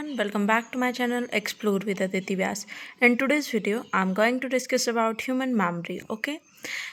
everyone, welcome back to my channel Explore with Aditi Vyas. In today's video, I'm going to discuss about human memory. Okay,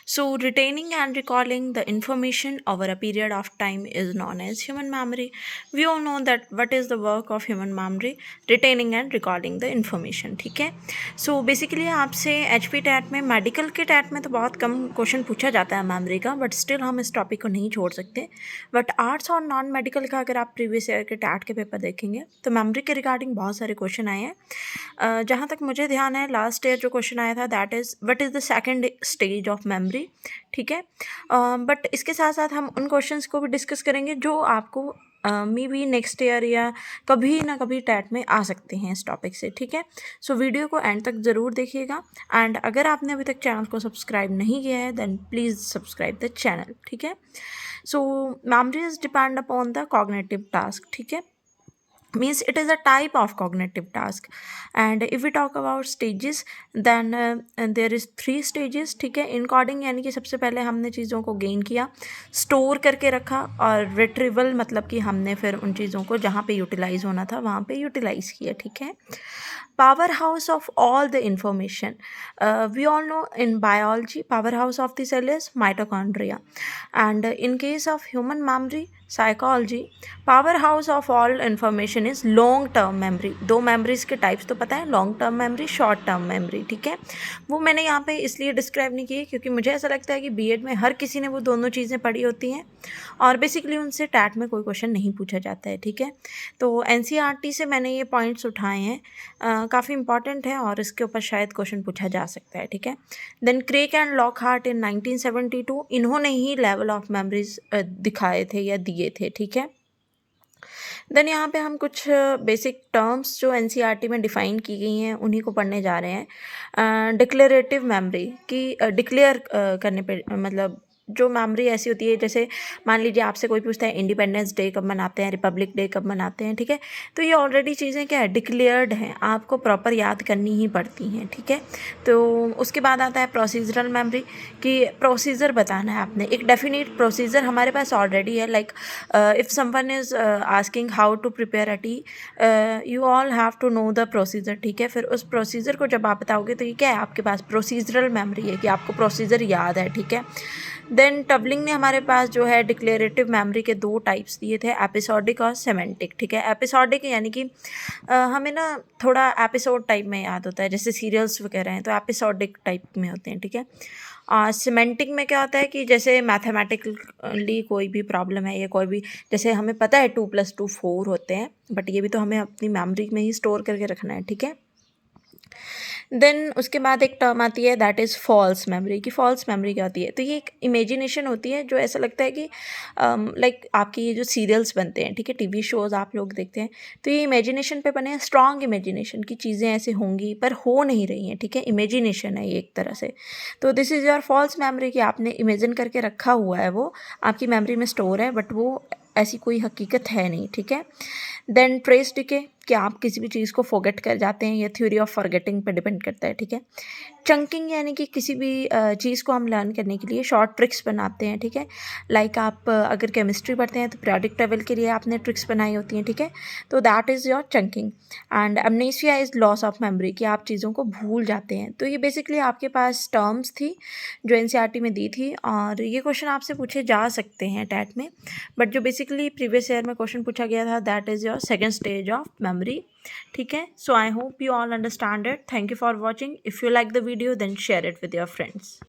so retaining and recalling the information over a period of time is known as human memory. We all know that what is the work of human memory, retaining and recalling the information. ठीक है, so basically आपसे HP TET में medical के TET में तो बहुत कम question पूछा जाता है मेमोरी का, बट स्टिल हम इस टॉपिक को नहीं छोड़ सकते. बट आर्ट्स और नॉन मेडिकल का अगर आप प्रीवियस ईयर के टैट के पेपर देखेंगे तो मेमोरी के रिगार्डिंग बहुत सारे क्वेश्चन आए हैं. जहाँ तक मुझे ध्यान है लास्ट ईयर जो क्वेश्चन आया था that is what is the second stage of memory. ठीक है, बट इसके साथ साथ हम उन क्वेश्चंस को भी डिस्कस करेंगे जो आपको मे बी नेक्स्ट ईयर या कभी ना कभी टैट में आ सकते हैं इस टॉपिक से. ठीक है, सो वीडियो को एंड तक ज़रूर देखिएगा. एंड अगर आपने अभी तक चैनल को सब्सक्राइब नहीं किया है then please subscribe the channel. ठीक है, सो memories depend upon the cognitive task. ठीक है, means it is a type of cognitive task. And if we talk about stages then there is 3 stages. ठीक है, इनकोडिंग यानी कि सबसे पहले हमने चीज़ों को गेन किया, स्टोर करके रखा, और रिट्रीवल मतलब कि हमने फिर उन चीज़ों को जहाँ पे यूटिलाइज होना था वहाँ पे यूटिलाइज किया. ठीक है, powerhouse of all the information. We all know in biology powerhouse of the cell is mitochondria, and in case of human memory psychology powerhouse of all information is long term memory. दो memories के types तो पता है, long term memory, short term memory. ठीक है, वो मैंने यहाँ पे इसलिए डिस्क्राइब नहीं की क्योंकि मुझे ऐसा लगता है कि बीएड में हर किसी ने वो दोनों चीज़ें पढ़ी होती हैं और बेसिकली उनसे टैट में कोई क्वेश्चन नहीं पूछा जाता है. ठीक है, तो एनसीईआरटी से मैंने ये पॉइंट्स उठाए हैं, काफ़ी इंपॉर्टेंट है और इसके ऊपर शायद क्वेश्चन पूछा जा सकता है. ठीक है, देन क्रेक एंड लॉकहार्ट इन 1972 इन्होंने ही लेवल ऑफ मेमोरीज दिखाए थे या दिए थे. ठीक है, देन यहाँ पे हम कुछ बेसिक टर्म्स जो एनसीईआरटी में डिफ़ाइन की गई हैं उन्हीं को पढ़ने जा रहे हैं. डिक्लेरेटिव मेमोरी की डिक्लेयर करने पे मतलब जो मेमोरी ऐसी होती है जैसे मान लीजिए आपसे कोई पूछता है इंडिपेंडेंस डे कब मनाते हैं, रिपब्लिक डे कब मनाते हैं. ठीक है, तो ये ऑलरेडी चीज़ें क्या है, डिक्लेयर्ड हैं, आपको प्रॉपर याद करनी ही पड़ती हैं. ठीक है, तो उसके बाद आता है प्रोसीजरल मेमोरी कि प्रोसीजर बताना है आपने, एक डेफिनेट प्रोसीजर हमारे पास ऑलरेडी है. Like if someone is asking how to prepare a tea, you all have to know the procedure. ठीक है, फिर उस प्रोसीजर को जब आप बताओगे तो ये क्या है, आपके पास प्रोसीजरल मेमोरी है कि आपको प्रोसीजर याद है. ठीक है, देन टबलिंग ने हमारे पास जो है डिक्लेरेटिव मेमोरी के 2 टाइप्स दिए थे, एपिसोडिक और सेमेंटिक. ठीक है, एपिसोडिक यानी कि हमें ना थोड़ा एपिसोड टाइप में याद होता है, जैसे सीरियल्स वगैरह हैं तो एपिसोडिक टाइप में होते हैं. ठीक है, सिमेंटिक में क्या होता है कि जैसे मैथमेटिकली कोई भी प्रॉब्लम है या कोई भी, जैसे हमें पता है 2 + 2 4 होते हैं, बट ये भी तो हमें अपनी मेमोरी में ही स्टोर करके रखना है. ठीक है, देन उसके बाद एक टर्म आती है दैट इज़ फॉल्स मेमोरी. की फॉल्स मेमोरी क्या होती है, तो ये एक इमेजिनेशन होती है जो ऐसा लगता है कि लाइक आपकी ये जो सीरियल्स बनते हैं, ठीक है, टीवी शोज़ आप लोग देखते हैं, तो ये इमेजिनेशन पे बने हैं, स्ट्रॉन्ग इमेजिनेशन की चीज़ें ऐसे होंगी पर हो नहीं रही हैं. ठीक है, इमेजिनेशन है ये एक तरह से. तो this is your false memory कि आपने इमेजिन करके रखा हुआ है, वो आपकी मेमोरी में स्टोर है बट वो ऐसी कोई हकीकत है नहीं. ठीक है, देन ट्रेस डिके कि आप किसी भी चीज़ को फॉरगेट कर जाते हैं, ये थ्योरी ऑफ फॉरगेटिंग पे डिपेंड करता है. ठीक है, चंकिंग यानी कि किसी भी चीज़ को हम लर्न करने के लिए शॉर्ट ट्रिक्स बनाते हैं. ठीक है, लाइक आप अगर केमिस्ट्री पढ़ते हैं तो पीरियोडिक टेबल के लिए आपने ट्रिक्स बनाई होती हैं. ठीक है, तो that is your chunking. And amnesia is loss of memory कि आप चीज़ों को भूल जाते हैं. तो ये बेसिकली आपके पास टर्म्स थी जो एनसीईआरटी में दी थी और ये क्वेश्चन आपसे पूछे जा सकते हैं टैट में, बट जो बेसिकली प्रीवियस ईयर में क्वेश्चन पूछा गया था that is your second stage of memory. ठीक है, so I hope you all understand it. Thank you for watching. If you like the video then share it with your friends.